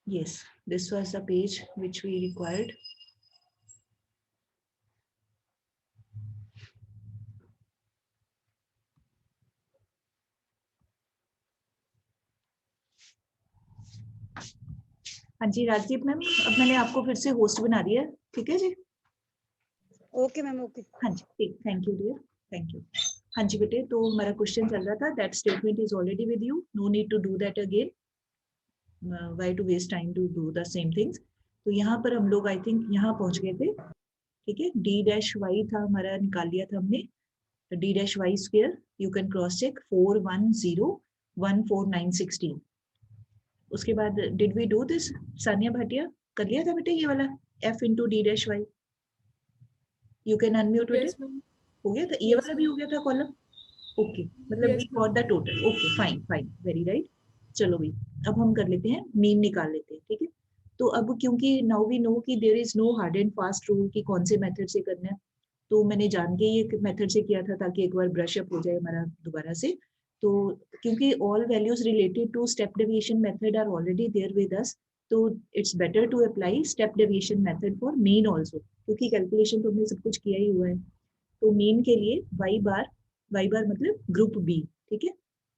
Yes, this was the page which we required. हाँ जी Rajdeep ma'am, अब मैंने आपको फिर से होस्ट बना दिया है, ठीक है जी? Okay ma'am, okay. हाँ जी ठीक, thank you dear, thank you. हाँ जी बेटे, तो हमारा क्वेश्चन चल रहा था, that statement is already with you, no need to do that again, why to waste time to do the same things. तो यहाँ पर हम लोग आई थिंक यहाँ पहुंच गए थे, ठीक है? डी डैश वाई था हमारा, निकाल लिया था हमने, D dash Y square, you can cross check, 410149616। उसके बाद did we do this Sania Bhatia, कर लिया था बेटे ये वाला F into D dash Y? You can unmute बेटे। हो गया था ये वाला भी, हो गया था कॉलम? ओके, मतलब we got the total, okay fine fine, very right. चलो भाई, अब हम कर लेते हैं, मीन निकाल लेते हैं, ठीक है? तो अब क्योंकि नाउ वी नो कि there is no hard and fast rule कि कौन से मेथड से करना है, तो मैंने जान के ये मेथड से किया था ताकि एक बार ब्रश अप हो जाए हमारा दोबारा से। तो क्योंकि all values related to step deviation method are already there with us, तो it's better to apply step deviation method for mean also, क्योंकि कैलकुलेशन तो हमने सब कुछ किया ही हुआ है। तो मीन के लिए वाई बार मतलब ग्रुप बी, ठीक है?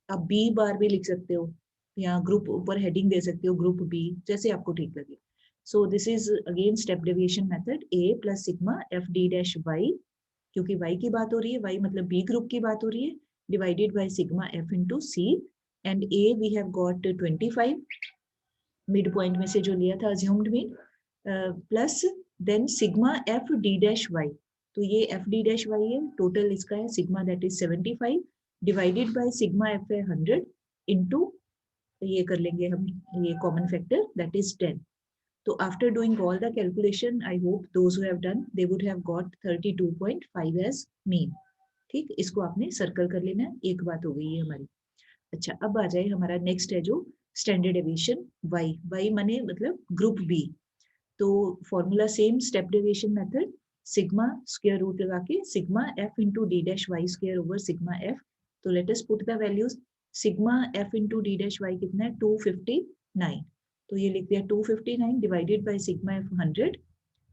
आप बी बार भी लिख सकते हो, या ग्रुप ऊपर हेडिंग दे सकते हो ग्रुप बी, जैसे आपको ठीक लगे। So this is again step deviation method, A plus sigma F D dash Y, क्योंकि वाई की बात हो रही है, वाई मतलब बी ग्रुप की बात हो रही है, divided by sigma F into C, and A we have got 25, mid point में से जो लिया था assumed mean, plus then sigma F D dash Y, तो ये एफ डी डैश वाई है, टोटल इसका है sigma that is 75, divided by sigma F है 100 इंटू, ये कर लेंगे हम, ये कॉमन फैक्टर दैट इज 10। तो after doing all the calculation, I hope those who have done they would have got 32.5 as mean. ठीक, इसको आपने सर्कल कर लेना है, एक बात हो गई है हमारी। अच्छा, अब आ जाए हमारा नेक्स्ट है जो स्टैंडर्ड डेविएशन वाई, वाई माने मतलब ग्रुप बी। तो formula same, step deviation method, sigma square root लगा के sigma F into D dash Y square over sigma F. तो let us put the values, sigma F into D dash Y कितना है 259, तो ये लिख दिया 259 divided by sigma F 100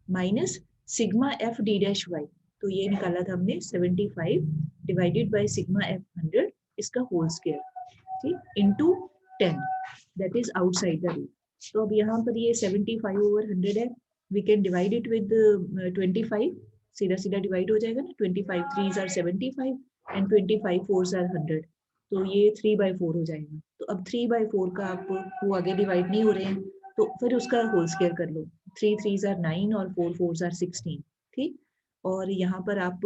minus sigma F D dash Y, तो ये निकाला था हमने 75 डिवाइडेड बाय सिग्मा एफ 100 इसका होल स्क्वायर, ठीक, into 10 that is outside the root. तो अब यहाँ पर ये 75 ओवर 100 है, we can divide it with 25, सीधा सीधा डिवाइड हो जाएगा ना, 25 3s are 75 and 25 4s are 100, तो ये 3/4 हो जाएगा। तो अब 3/4 का आप वो आगे डिवाइड नहीं हो रहे हैं, तो फिर उसका होल स्क्वायर कर लो, 3 3s आर 9 और 4 4s आर 16, ठीक। और यहाँ पर आप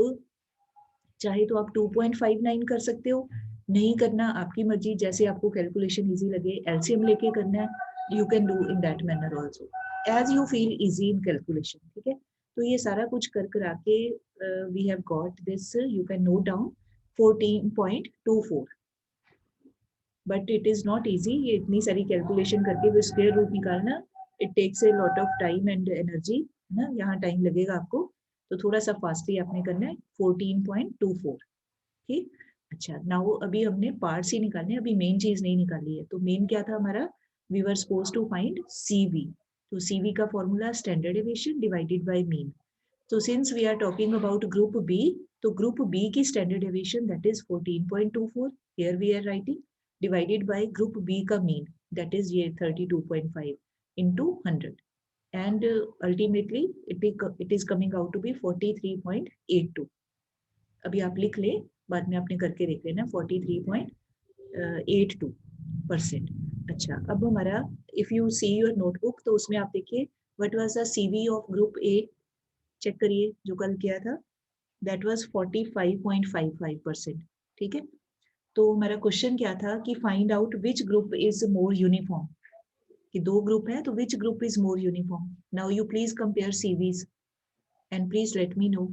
चाहे तो आप 2.59 कर सकते हो, नहीं करना आपकी मर्जी, जैसे आपको कैलकुलेशन इजी लगे, एलसीएम लेके करना है, you can do in that manner also as you feel easy in calculation, ठीक है। तो ये सारा कुछ कर करा के we have got this, you can note down 14.24, but it is not easy, ये इतनी सारी कैलकुलेशन करके फिर स्क्वायर रूट निकालना, it takes a lot of time and energy, है ना, यहाँ टाइम लगेगा आपको, तो थोड़ा सा फास्टली आपने करना है 14.24, ठीक। अच्छा, नाउ अभी हमने पार्ट्स ही निकालने, अभी मेन चीज नहीं निकाली है। तो मेन क्या था हमारा, we were suppose to find CV, तो सीवी का formula standard deviation divided by mean. तो since we are talking about group B, तो ग्रुप बी की standard deviation that is 14.24, here we are writing, divided by group B का mean that is ये 32.5 into 100, and ultimately it is coming out to be 43.82। अभी आप लिख ले, बाद में आपने करके देख लेना 43.82%। अच्छा, अब हमारा if you see your notebook, तो उसमें आप देखिए what was the CV of group A, check करिए जो कल किया था, दैट वाज 45.55%, ठीक है। तो हमारा क्वेश्चन क्या था कि find out which group is more uniform, कि दो ग्रुप है तो which group is more uniform. Now you please compare CVs and please let me know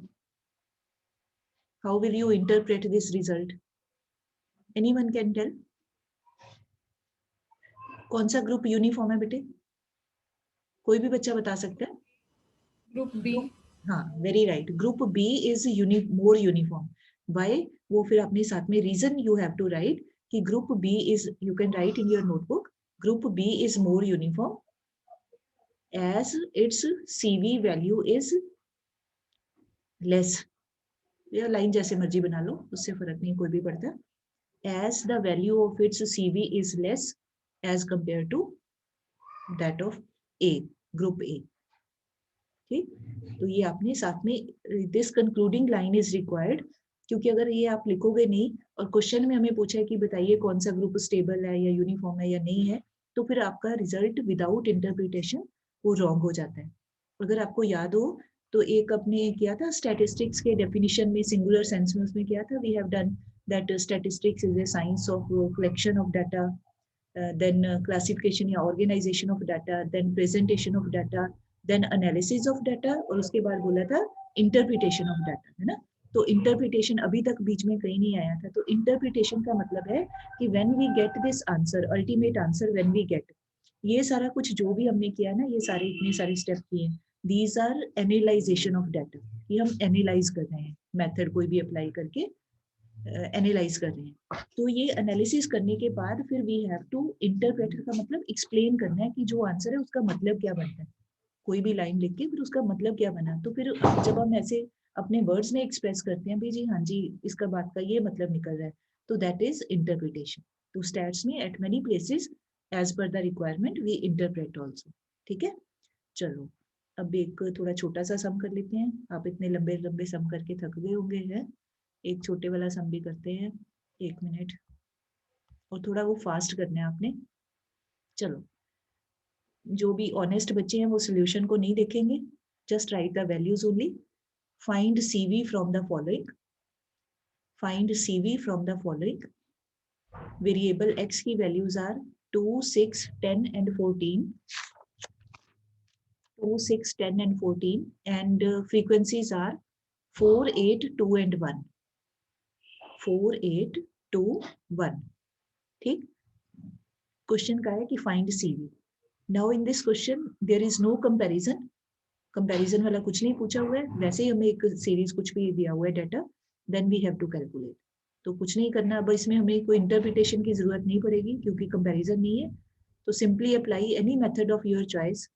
how will you interpret this result. Anyone can tell कौन सा group uniform है बेटे? कोई भी बच्चा बता सकता है? Group B. हाँ, very right. Group B is more uniform. Why? वो फिर अपने साथ में reason you have to write कि group B is, you can write in your notebook, group B is more uniform as its CV value is less. या line जैसे मर्जी बना लो, उससे फर्क नहीं कोई भी पड़ता. As the value of its CV is less as compared to that of A, group A. ठीक, तो ये आपने साथ में this concluding line is required, क्योंकि अगर ये आप लिखोगे नहीं और क्वेश्चन में हमें पूछा है कि बताइए कौन सा ग्रुप स्टेबल है या यूनिफॉर्म है या नहीं है, तो फिर आपका रिजल्ट विदाउट इंटरप्रिटेशन वो रॉन्ग हो जाता है. अगर आपको याद हो तो एक अपने किया था स्टैटिस्टिक्स के डेफिनेशन में सिंगुलर सेंस में, उसमें किया था we have done that statistics is a science of collection of data, then classification या organization of data, then presentation of data, then analysis of data, और उसके बाद बोला था interpretation of data, है ना. तो interpretation अभी तक बीच में कहीं नहीं आया था. तो interpretation का मतलब है कि when we get this answer, ultimate answer when we get, ये सारा कुछ जो भी हमने किया ना, ये सारे इतने सारे स्टेप किए, these are analyzation of data, ये हम एनालाइज कर रहे हैं, मेथड कोई भी अप्लाई करके एनालाइज कर रहे हैं. तो ये एनालिसिस करने के बाद फिर वी हैव टू इंटरप्रेट का मतलब एक्सप्लेन करना है कि जो आंसर है उसका मतलब क्या बनता है. कोई भी लाइन लिख के फिर उसका मतलब क्या बना, तो फिर जब हम ऐसे अपने वर्ड्स में एक्सप्रेस करते हैं भी जी हाँ जी इसका बात का ये मतलब निकल रहा है, तो दैट इज इंटरप्रिटेशन. तो स्टैट्स में at many places as per the requirement we interpret also. ठीक है, चलो अब एक थोड़ा छोटा सा सम कर लेते हैं. आप इतने लंबे लंबे सम करके थक गए होंगे हैं, एक छोटे वाला सम भी करते हैं. 1 मिनट, और थोड़ा वो फास्ट करना है आपने. चलो, जो भी ऑनेस्ट बच्चे हैं वो सोल्यूशन को नहीं देखेंगे, just write the values only. Find CV from the following, find CV from the following. Variable x की values are 2, 6, 10 and 14. 2, 6, 10 and 14, and frequencies are 4, 8, 2 and 1. 4, 8, 2, 1. ठीक, क्वेश्चन का है कि find CV. Now in this question there is no comparison, comparison वाला कुछ नहीं पूछा हुआ है, वैसे ही हमें एक सीरीज कुछ भी दिया हुआ है data, then we have to calculate. तो कुछ नहीं करना अब इसमें, हमें कोई इंटरप्रिटेशन की जरूरत नहीं पड़ेगी क्योंकि कंपैरिजन नहीं है. तो simply apply any method of your choice,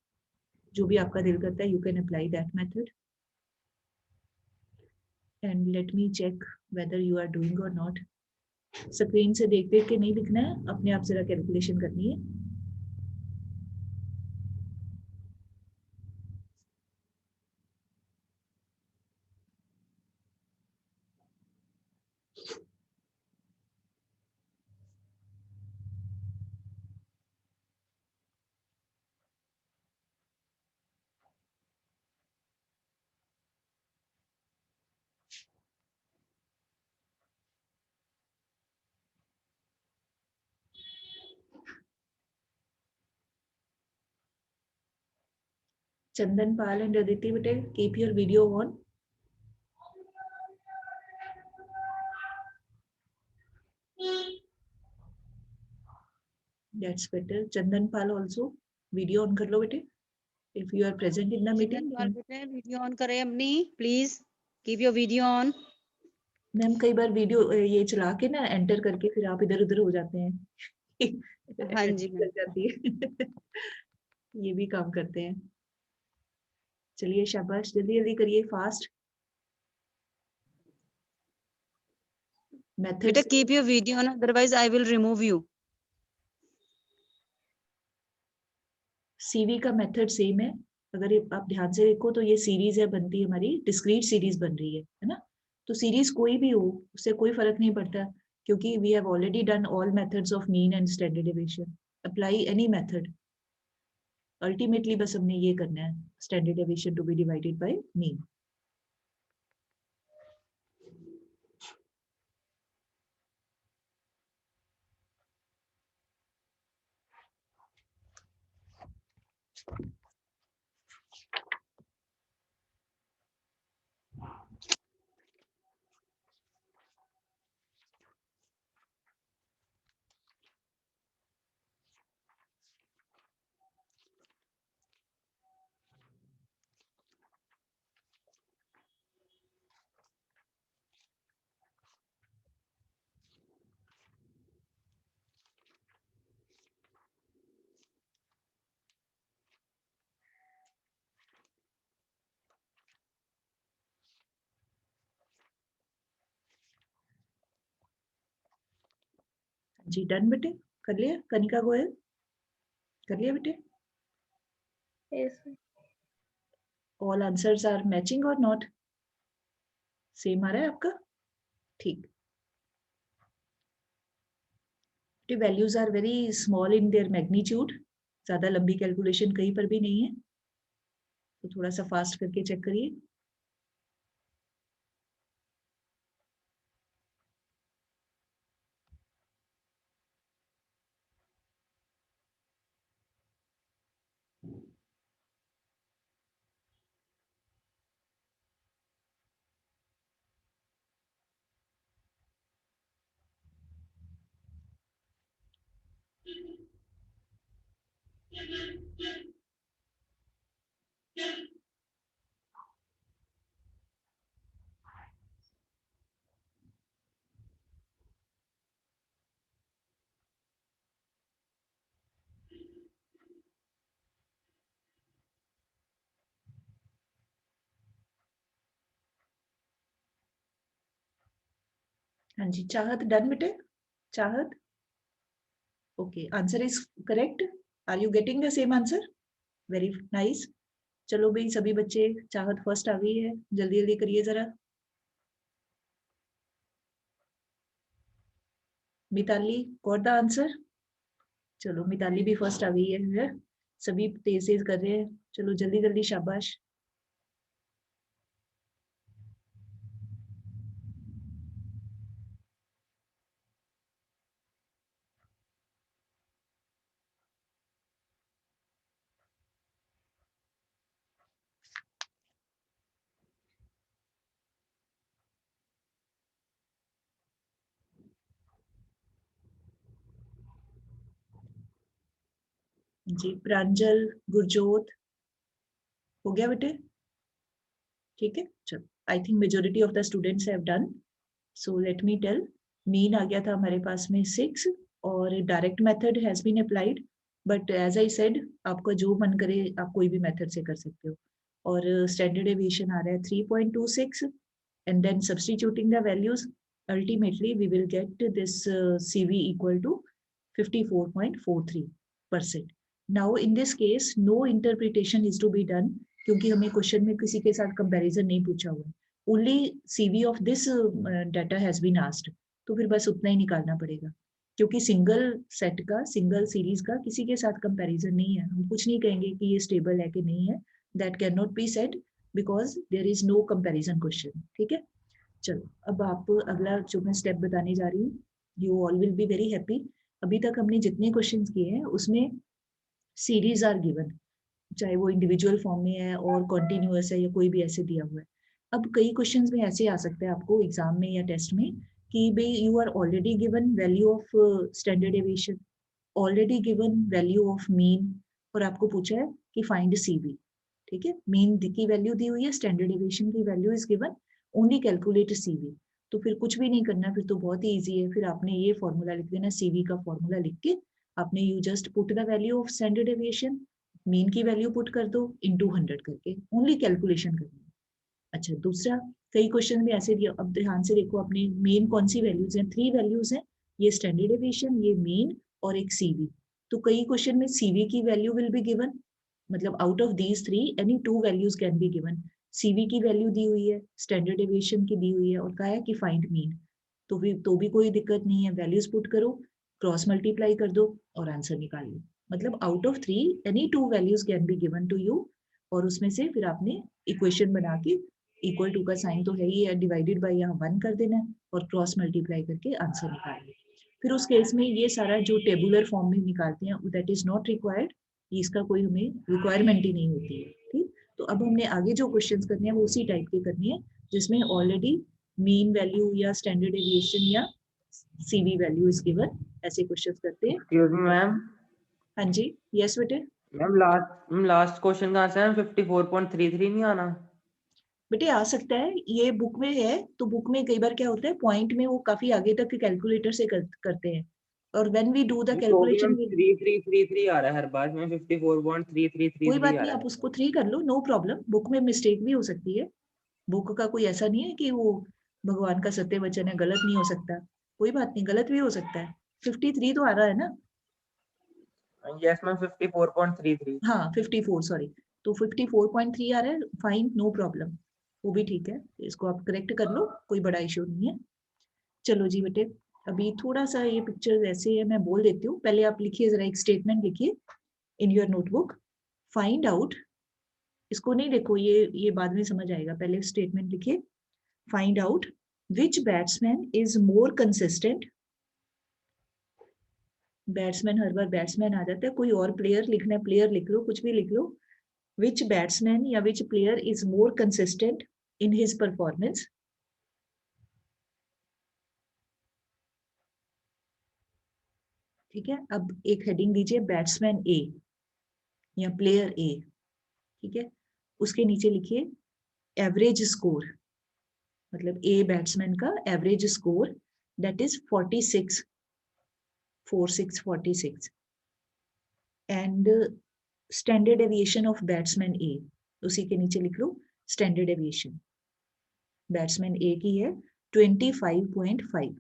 जो भी आपका दिल करता है, you can apply that method. And let me check whether you are doing और नॉट. स्क्रीन से देख देख के नहीं लिखना है, अपने आप जरा कैलकुलेशन करनी है. Chandan Pal and Aditi Patel, keep your video on. That's better. Chandan Pal also, video on कर लो बेटे. If you are present in the meeting. Video on करें अपनी, please keep your video on. Ma'am कई बार video ये चला के ना enter करके फिर आप इधर उधर हो जाते हैं. हाँ जी लग जाती है. ये भी काम करते हैं. चलिए शाबाश, जल्दी जल्दी करिए, फास्ट. बेटा method keep your video on, otherwise I will remove you. CV का मेथड सेम है. अगर आप ध्यान से देखो तो ये सीरीज है बनती है, हमारी डिस्क्रीट सीरीज बन रही है ना. तो सीरीज कोई भी हो उससे कोई फर्क नहीं पड़ता, क्योंकि we have already done all methods of mean and standard deviation. Apply any method, ultimately बस हमने ये करना है, standard deviation to be divided by mean. जी डन बेटे, कर लिया? कनिका गोयल कर लिया बेटे? Yes. All answers are matching और नॉट? सेम आ रहा है आपका? ठीक। Values are very small in their magnitude, ज्यादा लंबी कैलकुलेशन कहीं पर भी नहीं है, तो थोड़ा सा फास्ट करके चेक करिए। हाँ जी, चाहत डन बेटे? Chahat okay, answer is correct. Are you getting the same answer? Very nice. चलो भाई सभी बच्चे, चाहत फर्स्ट आ गई है, जल्दी जल्दी करिए जरा। Mitali got the answer? चलो मिताली भी फर्स्ट आ गई है, सभी तेज तेज कर रहे हैं, चलो जल्दी जल्दी, शाबाश। जी प्रांजल, गुरजोत, हो गया बेटे? ठीक है, चलो I think majority of the students have done. So let me tell, mean आ गया था हमारे पास में 6 और direct method has been applied, but as I said आपका जो मन करे आप कोई भी मेथड से कर सकते हो। और स्टैंडर्ड डेविएशन आ रहा है 3.26 and then substituting the values, ultimately we will get this CV equal to 54.43%. Now in this case no interpretation is to be done, क्योंकि हमें क्वेश्चन में किसी के साथ कंपैरिजन नहीं पूछा हुआ है, only CV of this data has been asked, तो फिर बस उतना ही निकालना पड़ेगा, क्योंकि सिंगल सेट का, सिंगल सीरीज का किसी के साथ कंपैरिजन नहीं है। हम कुछ नहीं कहेंगे कि ये स्टेबल है कि नहीं है, that can not be said because there is no comparison question. ठीक है, चलो अब आप अगला जो मैं स्टेप बताने जा रही हूँ, you all will be very happy. अभी तक हमने जितने क्वेश्चंस किए हैं उसमें सीरीज आर गिवन, चाहे वो इंडिविजुअल फॉर्म में है और कॉन्टिन्यूअस है या कोई भी ऐसे दिया हुआ है। अब कई क्वेश्चंस में ऐसे आ सकते हैं आपको एग्जाम में या टेस्ट में कि भाई you are already given value of standard deviation, already given value of mean, और आपको पूछा है कि फाइंड सीवी। ठीक है, मीन की वैल्यू दी हुई है, स्टैंडर्ड डेविएशन की value is given, only calculate CV. तो फिर कुछ भी नहीं करना, फिर तो बहुत ही इजी है। फिर आपने ये फॉर्मूला लिख देना, सीवी का फॉर्मूला लिख के आपने you just put the value of standard deviation, mean की वैल्यू पुट कर दो इनटू 100 करके, ओनली कैलकुलेशन करनी है। अच्छा दूसरा, कई क्वेश्चन में ऐसे दिया, अब ध्यान से देखो अपने मेन कौन सी वैल्यूज हैं, 3 वैल्यूज हैं, ये स्टैंडर्ड डेविएशन, ये मीन और एक सीवी। तो कई क्वेश्चन में सीवी की वैल्यू विल बी गिवन, मतलब out of these 3 any 2 values can be given. CV की वैल्यू दी हुई है, स्टैंडर्ड डेविएशन की दी हुई है, और कहा है कि फाइंड मीन, तो भी कोई दिक्कत नहीं है, वैल्यूज पुट करो, क्रॉस मल्टीप्लाई कर दो और आंसर निकाल लो। मतलब out of 3 any 2 values can be given to you, और उसमें से फिर आपने इक्वेशन बना के, इक्वल टू का साइन तो है ही है, डिवाइडेड बाय यहाँ 1 कर देना है और क्रॉस मल्टीप्लाई करके आंसर निकालना। फिर उस केस में ये सारा जो टेबुलर फॉर्म में निकालते हैं दैट इज नॉट रिक्वायर्ड, इसका कोई हमें रिक्वायरमेंट ही नहीं होती है। ठीक, तो अब हमने आगे जो क्वेश्चंस करने हैं वो उसी टाइप के करनी है जिसमें ऑलरेडी मीन वैल्यू या स्टैंडर्ड डेविएशन या सीवी वैल्यू इज गिवन, ऐसे क्वेश्चंस करते हैं। Excuse me ma'am. हाँ जी, यस बेटे। मैम लास्ट क्वेश्चन का आंसर 54.33 नहीं आना? बेटे आ सकता है, ये बुक में है, तो बुक में कई बार क्या होता है पॉइंट में वो काफी आगे तक कैलकुलेटर से करते हैं, और when we do the calculation 3333 आ रहा है हर बार में, 54.3333 कोई बात आ नहीं, रहा आप है। उसको 3 कर लो, नो प्रॉब्लम, बुक में मिस्टेक भी हो सकती है, बुक का कोई ऐसा नहीं है कि वो भगवान का सत्य वचन है, गलत नहीं हो सकता, कोई बात नहीं, गलत भी हो सकता है, 53 तो आ रहा है ना? Yes ma'am 54.33. हाँ 54 सॉरी, तो 54.3 आ रहा है, फाइन नो प्रॉब्लम, वो भी ठीक है, इसको आप करेक्ट कर लो, कोई बड़ा इश्यू नहीं है। चलो जी बेटे, अभी थोड़ा सा ये पिक्चर ऐसे है, मैं बोल देती हूँ, पहले आप लिखिए जरा, एक स्टेटमेंट लिखिए इन योर नोटबुक, फाइंड आउट, इसको नहीं देखो, ये बाद में समझ आएगा, पहले स्टेटमेंट लिखिए, find out which batsman is more consistent, batsman हर बार बैट्समैन आ जाता है, कोई और प्लेयर लिखना है, प्लेयर लिख लो, कुछ भी लिख लो, which batsman या which player is more consistent in his performance, ठीक है। अब एक हेडिंग दीजिए बैट्समैन ए या प्लेयर ए, ठीक है, उसके नीचे लिखिए एवरेज स्कोर, मतलब ए बैट्समैन का average score that is 46, 46 and standard deviation of batsman A, उसी के नीचे लिख लो स्टैंडर्ड एविएशन, बैट्समैन ए की है 25.5,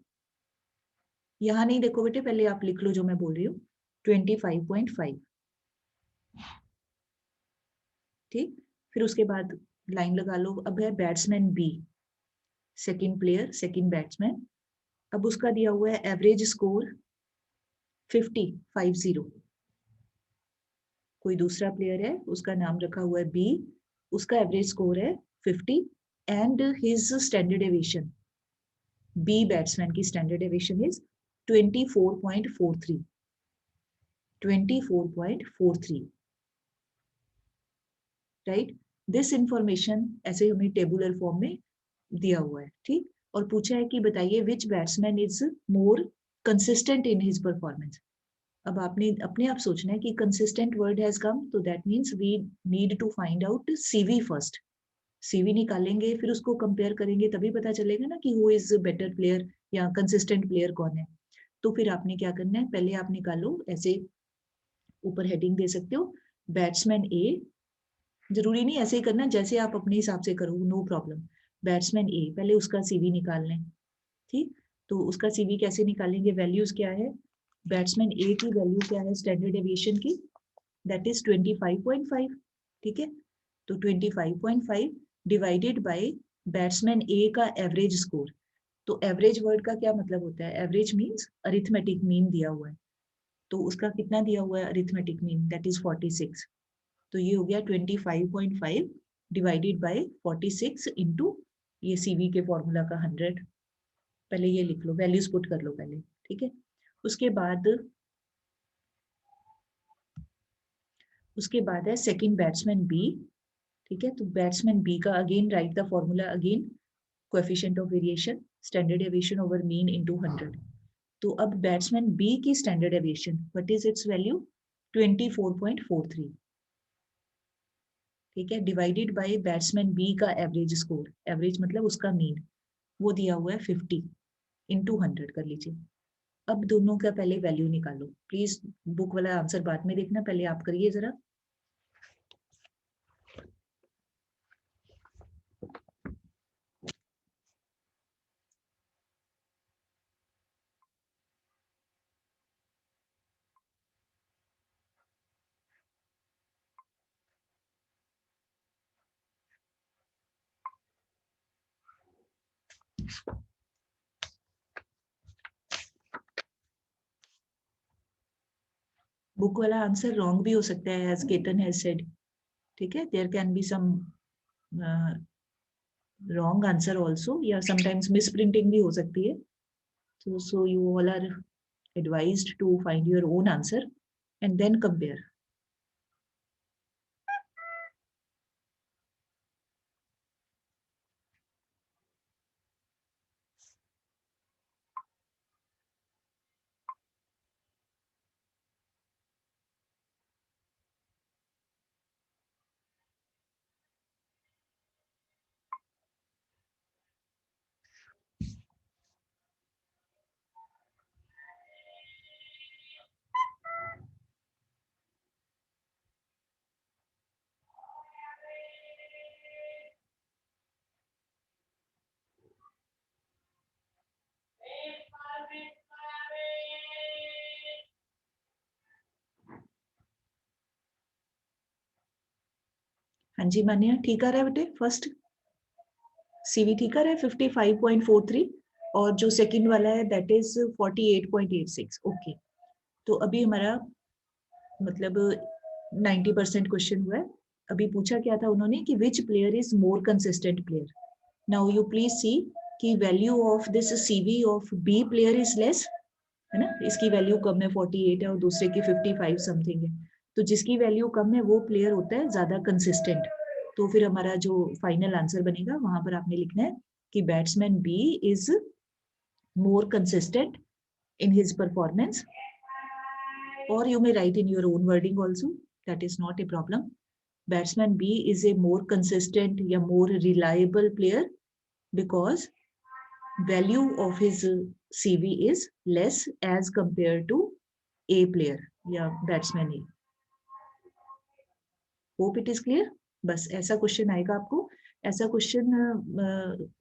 यहाँ नहीं देखो बेटे, पहले आप लिख लो जो मैं बोल रही हूँ 25.5, ठीक। फिर उसके बाद लाइन लगा लो, अब है batsman B, second player, second batsman, अब उसका दिया हुआ है एवरेज स्कोर 50, कोई दूसरा प्लेयर है, उसका नाम रखा हुआ है बी, उसका एवरेज स्कोर है 50 and his standard deviation, B batsman की standard deviation is 24.43, 24.43, right. This information ऐसे हमें टेबुलर फॉर्म में दिया हुआ है, ठीक, और पूछा है कि बताइए which batsman is more consistent in his performance. अब आपने अपने आप सोचना है कि कंसिस्टेंट वर्ड हैज कम, तो that means we need to find out CV first, CV निकालेंगे, फिर उसको कंपेयर करेंगे, तभी पता चलेगा ना कि हु इज बेटर प्लेयर या कंसिस्टेंट प्लेयर कौन है। तो फिर आपने क्या करना है, पहले आप निकालो, ऐसे ऊपर हेडिंग दे सकते हो बैट्समैन ए, जरूरी नहीं ऐसे ही करना, जैसे आप अपने हिसाब से करो, नो प्रॉब्लम। बैट्समैन ए, पहले उसका सीवी निकाल लें, ठीक, तो उसका सीवी कैसे निकालेंगे, वैल्यूज क्या है, बैट्समैन ए की वैल्यू क्या है स्टैंडर्ड एविएशन की, दैट इज 25.5, ठीक है, तो 25.5 डिवाइडेड बाय बैट्समैन ए का एवरेज स्कोर, तो एवरेज वर्ड का क्या मतलब होता है, एवरेज मीन्स अरिथमेटिक मीन दिया हुआ है, तो उसका कितना दिया हुआ है अरिथमेटिक मीन, दैट इज 46, तो ये हो गया 25.5 डिवाइडेड बाय 46 इंटू ये सीवी के फॉर्मूला का 100, पहले ये लिख लो, वैल्यूज पुट कर लो पहले, ठीक है। उसके बाद है सेकंड बैट्समैन बी, ठीक है, तो बैट्समैन बी का again right the formula again, coefficient of variation standard aviation over mean into 100, तो अब बैट्समैन बी की standard aviation what is it's value 24.43, ठीक है, डिवाइडेड बाय बैट्समैन बी का एवरेज स्कोर, एवरेज मतलब उसका मीन, वो दिया हुआ है 50 इंटू 100 कर लीजिए। अब दोनों का पहले वैल्यू निकालो, प्लीज बुक वाला आंसर बाद में देखना, पहले आप करिए जरा। बुक वाला आंसर रॉन्ग भी हो सकता है, एज केतन हैज सेड, ठीक है, there can be some wrong answer also, या समटाइम्स मिस प्रिंटिंग भी हो सकती है, so you all are advised to find your own answer and then compare. जी मान्या, ठीक आ रहा है बेटे? फर्स्ट सीवी ठीक आ रहा है 55.43 और जो सेकंड वाला है दैट इज 48.86। ओके, तो अभी हमारा मतलब 90% क्वेश्चन हुआ है। अभी पूछा क्या था उन्होंने कि which player is more consistent player. Now you please see कि value of this CV of B player is less, है ना, इसकी वैल्यू कम है 48 है और दूसरे की 55 समथिंग है। तो जिसकी वैल्यू कम है वो प्लेयर होता है ज्यादा कंसिस्टेंट। तो फिर हमारा जो फाइनल आंसर बनेगा वहां पर आपने लिखना है कि batsman B is more consistent in his performance, or you may write in your own wording also, that is not a problem. Batsman B is a more consistent या more reliable player because value of his CV is less as compared to A player या batsman A. Hope it is clear. बस ऐसा question आएगा आपको। ऐसा question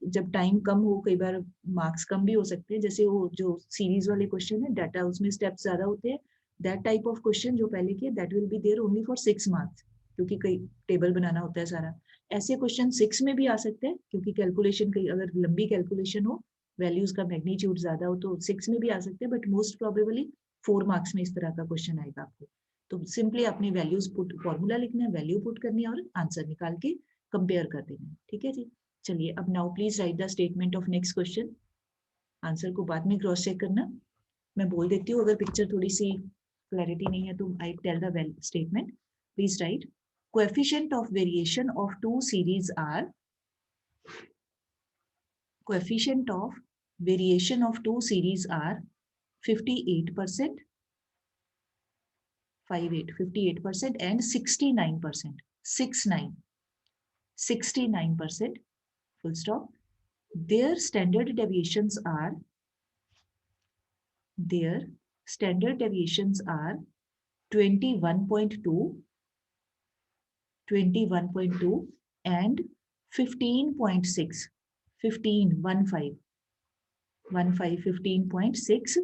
जब time कम हो, कई बार मार्क्स कम भी हो सकते हैं, जैसे वो जो सीरीज वाले क्वेश्चन है डाटा उसमें स्टेप्स ज्यादा होते हैं, दैट टाइप ऑफ क्वेश्चन जो पहले किए that will be there only for 6 marks, क्योंकि कई टेबल बनाना होता है सारा। ऐसे क्वेश्चन 6 में भी आ सकते हैं क्योंकि कैलकुलेशन कई अगर लंबी कैलकुलेशन हो, वैल्यूज का मैग्नीट्यूड ज्यादा हो तो 6 में भी आ सकते हैं, बट मोस्ट प्रोबेबली 4 मार्क्स में इस तरह का क्वेश्चन आएगा आपको। तो सिंपली अपनी वैल्यूज पुट, फॉर्मूला लिखना है, वैल्यू पुट करनी है और आंसर निकाल के कंपेयर कर देना है। ठीक है जी, चलिए अब now please right the statement of next question. Answer को बाद में क्रॉस चेक करना, मैं बोल देती हूँ अगर पिक्चर थोड़ी सी क्लैरिटी नहीं है तो I tell the well statement. Please write coefficient of variation of two series are, coefficient of variation of two series are 58%, 58% and 69%, 69%, full stop. Their standard deviations are 21.2, 21.2 and 15.6, 15.6.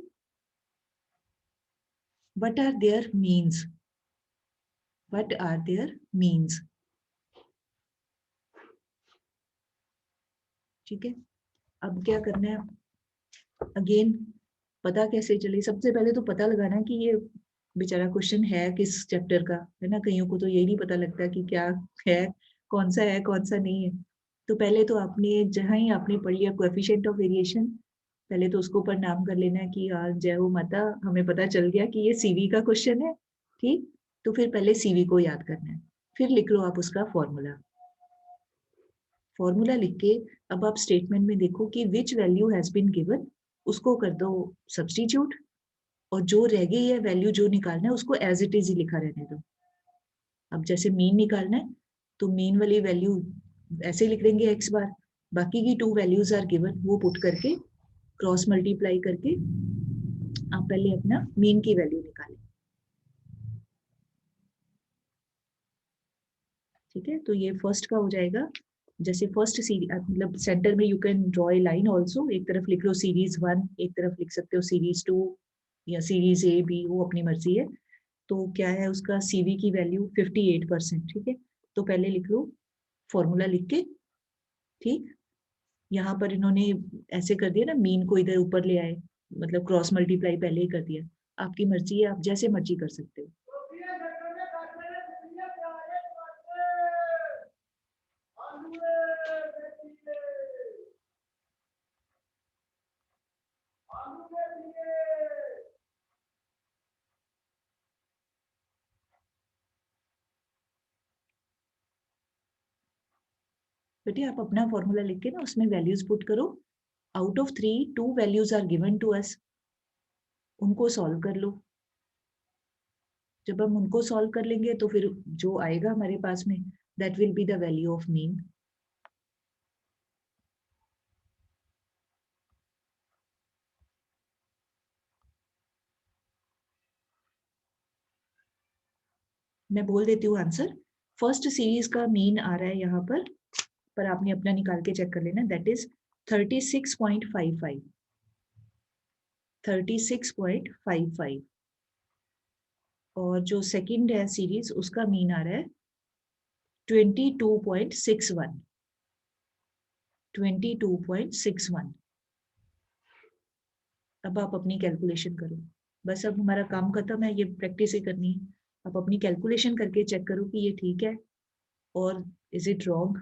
What are their means? What are their means? ठीक है, अब क्या करना है, again पता कैसे चले, सबसे पहले तो पता लगाना है कि ये बेचारा क्वेश्चन है किस चैप्टर का, है ना। कईयों को तो यही नहीं पता लगता कि क्या है, कौन सा है कौन सा नहीं है। तो पहले तो आपने जहां ही आपने पढ़ लिया कोएफिशिएंट ऑफ वेरिएशन, पहले तो उसको ऊपर नाम कर लेना है कि जय हो माता, हमें पता चल गया कि ये सीवी का क्वेश्चन है। ठीक, तो फिर पहले सीवी को याद करना है, फिर लिख लो आप उसका फॉर्मूला। फॉर्मूला लिख के अब आप स्टेटमेंट में देखो कि which value has been given, उसको कर दो सब्स्टिट्यूट, और जो रह गई है वैल्यू जो निकालना है उसको एज इट इज ही लिखा रहने दो। अब जैसे मीन निकालना है तो मीन वाली वैल्यू ऐसे लिख देंगे x बार, बाकी की 2 वैल्यूज आर गिवन, वो पुट करके क्रॉस मल्टीप्लाई करके आप पहले अपना मीन की वैल्यू निकालें। ठीक है, तो ये फर्स्ट का हो जाएगा। जैसे फर्स्ट सीरीज मतलब सेंटर में you can draw a line also, एक तरफ लिख लो सीरीज 1, एक तरफ लिख सकते हो सीरीज 2 या सीरीज ए बी, वो अपनी मर्जी है। तो क्या है उसका सीवी की वैल्यू 58%। ठीक है, तो पहले लिख लो फॉर्मूला लिख के। ठीक, यहाँ पर इन्होंने ऐसे कर दिया ना, मीन को इधर ऊपर ले आए, मतलब क्रॉस मल्टीप्लाई पहले ही कर दिया। आपकी मर्जी है, आप जैसे मर्जी कर सकते हो। बेटे आप अपना फॉर्मूला लिख के ना उसमें वैल्यूज पुट करो। Out of 3 2 values are given to us, उनको सॉल्व कर लो। जब हम उनको सॉल्व कर लेंगे तो फिर जो आएगा हमारे पास में that will be the value of mean. मैं बोल देती हूँ आंसर। फर्स्ट सीरीज का मीन आ रहा है यहाँ पर आपने अपना निकाल के चेक कर लेना, दैट इज 36.55, 36.55। और जो सेकंड है सीरीज उसका मीन आ रहा है 22.61, 22.61। अब आप अपनी कैलकुलेशन करो। बस अब हमारा काम खत्म है, ये प्रैक्टिस ही करनी है। आप अपनी कैलकुलेशन करके चेक करो कि ये ठीक है और इज इट रॉन्ग।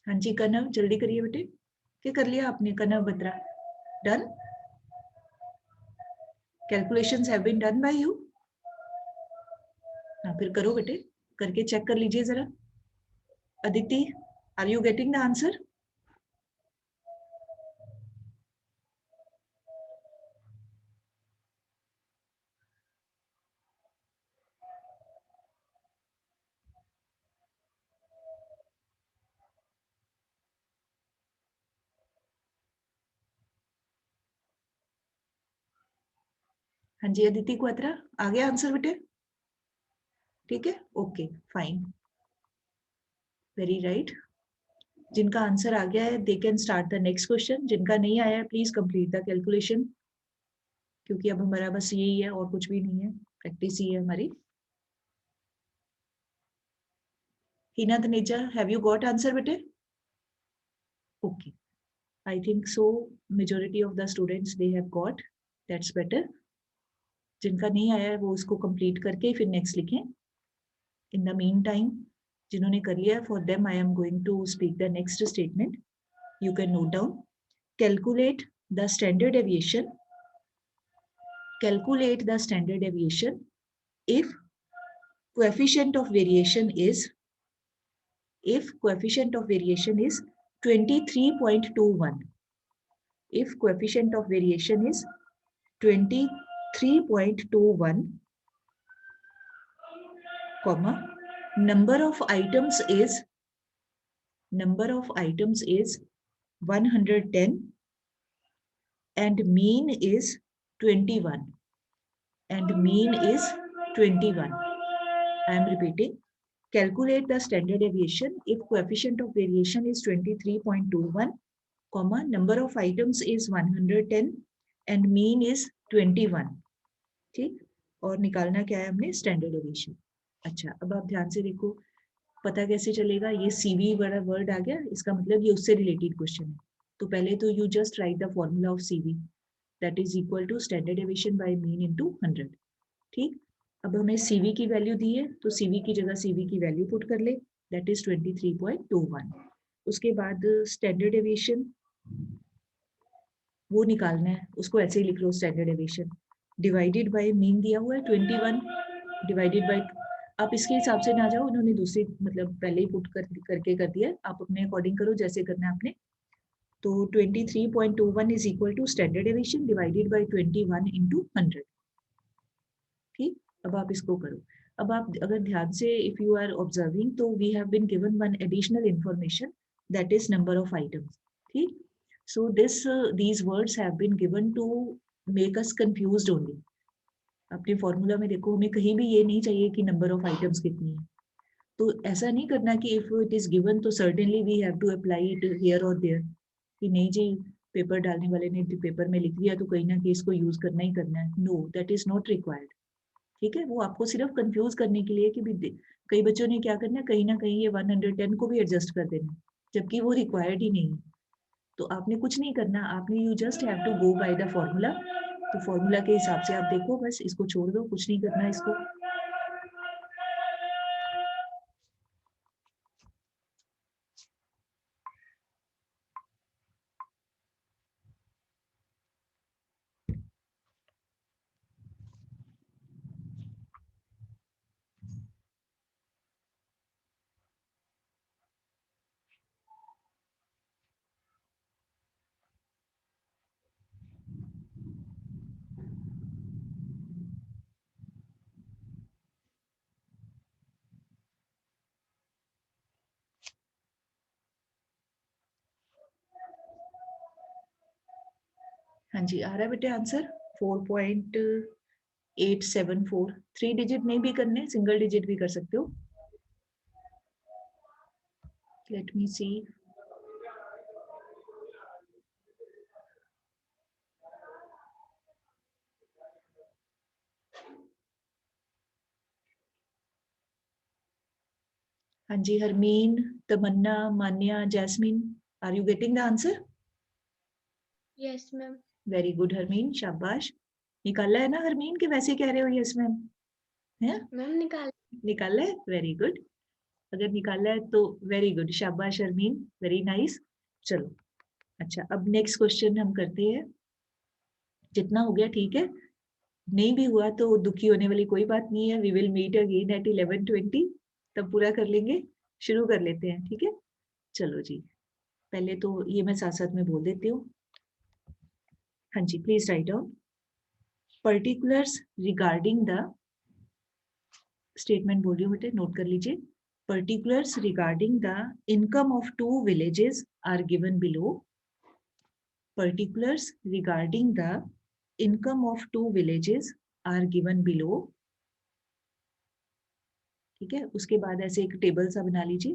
हाँ जी कनव, जल्दी करिए बेटे। क्या कर लिया आपने Kanav Batra? Done? Calculations have been done by you? हाँ फिर करो बेटे, करके चेक कर लीजिए जरा। Aditi, are you getting the answer? हाँ जी अदिति क्वात्रा, आ गया आंसर बेटे? ठीक है, ओके फाइन, वेरी राइट। जिनका आंसर आ गया है they can start the next question. जिनका नहीं आया है प्लीज कंप्लीट द कैलकुलेशन, क्योंकि अब हमारा बस यही है और कुछ भी नहीं है, प्रैक्टिस ही है हमारी। Hina Taneja, have you got answer बेटे? Okay, I think so majority of the students they have got, that's better. जिनका नहीं आया है वो उसको कंप्लीट करके फिर नेक्स्ट लिखें। इन द मीन टाइम जिन्होंने कर लिया, for them I am going to speak the next statement. You can note down. Calculate the standard deviation. Calculate the standard deviation if coefficient of variation is 23.21. If coefficient of variation is 23.21, comma, number of items is 110 and mean is 21. And mean is 21. I am repeating. Calculate the standard deviation if coefficient of variation is 23.21, comma, number of items is 110 and mean is 21. ठीक, और निकालना क्या है हमने? Standard deviation. अच्छा, अब आप ध्यान से देखो, पता कैसे चलेगा? ये CV वाला वर्ड आ गया, इसका मतलब ये उससे रिलेटेड क्वेश्चन है। तो पहले तो you just write the formula of CV, that is equal to standard deviation by mean into 100। ठीक, अब हमें CV की वैल्यू दी है तो CV की जगह CV की वैल्यू पुट कर ले, दैट इज 23.21। उसके बाद स्टैंडर्ड डेविएशन वो निकालना है, उसको ऐसे ही लिख लो, standard deviation divided by mean दिया हुआ है 21 डिवाइडेड बाय, आप इसके हिसाब से ना जाओ, उन्होंने दूसरी मतलब पहले ही पुट करके कर दिया, आप अपने अकॉर्डिंग करो जैसे करना है आपने। तो 23.21 is equal to standard deviation divided by 21 into 100। ठीक, अब आप इसको करो। अब आप अगर ध्यान से इफ यू आर ऑब्जर्विंग, तो we have been given one additional information, that is number of items. ठीक, so these words have been given to make us confused only। अपने फॉर्मूला में देखो, हमें कहीं भी ये नहीं चाहिए कि नंबर ऑफ आइटम्स कितनी है, तो ऐसा नहीं करना कि इफ इट इज गिवन तो certainly we have to apply it here और देयर, कि नहीं जी पेपर डालने वाले ने पेपर में लिख दिया तो कहीं ना कहीं इसको यूज करना ही करना है। No, that is not required. ठीक है, वो आपको सिर्फ कंफ्यूज करने के लिए कि भी कई बच्चों ने क्या करना है, कहीं ना कहीं ये 110 को भी एडजस्ट कर देना, जबकि वो रिक्वायर्ड ही नहीं है। तो आपने कुछ नहीं करना, आपने you just have to go by the formula. तो फॉर्मूला के हिसाब से आप देखो, बस इसको छोड़ दो, कुछ नहीं करना इसको। हाँ जी, आ रहा है बेटे आंसर 4.874। 3 डिजिट नहीं भी करने, सिंगल डिजिट भी कर सकते हो। Let me see. हाँ जी, Harmeen, Tamanna, Manya, Jasmine, are you getting the answer? Yes, ma'am. Very good Harmeen, शाबाश। निकाला है ना हरमीन कि वैसे कह रहे हो यस मैम? है Ma'am निकाल। निकाला है, वेरी गुड। अगर निकाला है तो वेरी गुड, शाबाश हरमीन, वेरी नाइस। चलो अच्छा, अब नेक्स्ट क्वेश्चन हम करते हैं। जितना हो गया ठीक है, नहीं भी हुआ तो दुखी होने वाली कोई बात नहीं है। We will meet again at 11:20, तब पूरा कर लेंगे। शुरू कर लेते हैं, ठीक है। चलो जी, पहले तो ये मैं साथ साथ में बोल देती हूँ। हाँ जी, please write down particulars regarding the, statement बोल रही हूँ बेटे, नोट कर लीजिए। Particulars regarding the income of 2 villages are given below. Particulars regarding the income of 2 villages are given below. ठीक है, उसके बाद ऐसे एक टेबल सा बना लीजिए,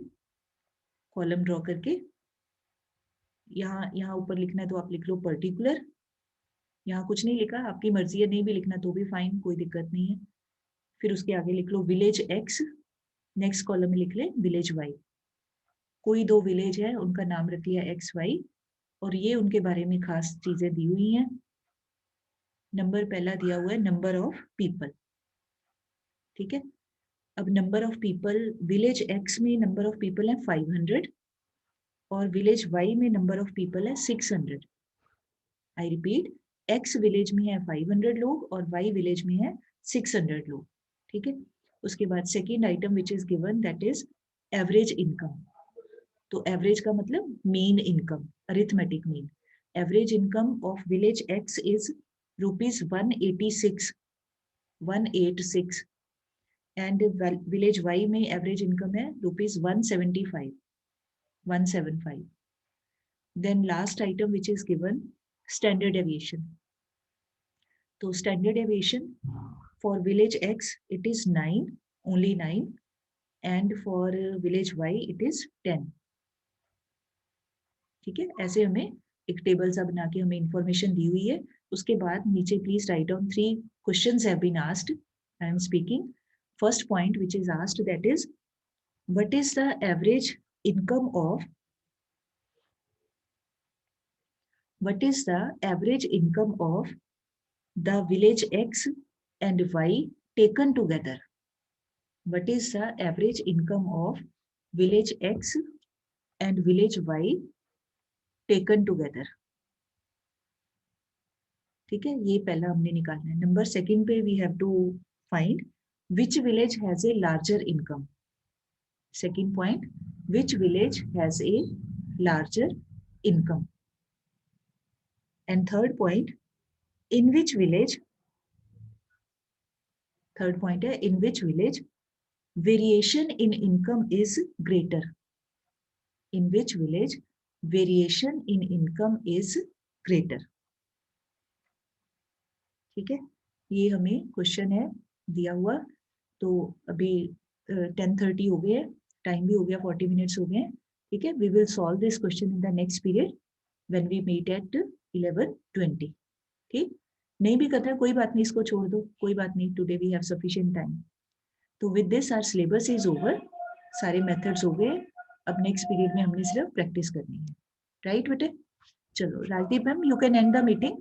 कॉलम ड्रॉ करके। यहाँ ऊपर लिखना है तो आप लिख लो पर्टिकुलर। यहाँ कुछ नहीं लिखा, आपकी मर्जी है, नहीं भी लिखना तो भी फाइन, कोई दिक्कत नहीं है। फिर उसके आगे लिख लो विलेज एक्स, नेक्स्ट कॉलम में लिख ले विलेज वाई। कोई 2 विलेज है, उनका नाम रख लिया एक्स वाई, और ये उनके बारे में खास चीजें दी हुई हैं। नंबर पहला दिया हुआ है नंबर ऑफ पीपल, ठीक है। अब number of people, village x में नंबर ऑफ पीपल है 500 और विलेज वाई में नंबर ऑफ पीपल है 600। आई रिपीट, एक्स विलेज में है 500 लोग और वाई विलेज में है 600 लोग, ठीक है। उसके बाद second item which is given, that is average income. तो एवरेज का मतलब mean income, arithmetic mean. Average income of village X is ₹186 and village Y में एवरेज इनकम है ₹175। Then last item which is given standard deviation. तो standard deviation for village X it is 9, only 9, and for village Y it is 10, ठीक है। ऐसे हमें एक table सा बना के हमें इंफॉर्मेशन दी हुई है। उसके बाद नीचे please write down 3 questions have been asked. I am speaking. First point which is asked, that is, what is the average income of the village X and Y taken together? What is the average income of village X and village Y taken together? ठीक है, ये पहला हमने निकालना है। Number second पे we have to find which village has a larger income. Second point, which village has a larger income? And third point, in which village, third point है, in which village variation in income is greater? In which village variation in income is greater? ठीक है, ये हमें question है दिया हुआ। तो अभी 10:30 हो गए, टाइम भी हो गया, 40 मिनट्स हो गए, ठीक है। We will solve this question in the next period when we meet at 11:20, ठीक। नहीं भी करता कोई बात नहीं, इसको छोड़ दो, कोई बात नहीं, today we have sufficient time. तो with this our syllabus is over, सारे मेथड्स हो गए। अब नेक्स्ट पीरियड में हमने सिर्फ प्रैक्टिस करनी है, राइट बेटे। चलो Rajdeep ma'am, you can and the meeting.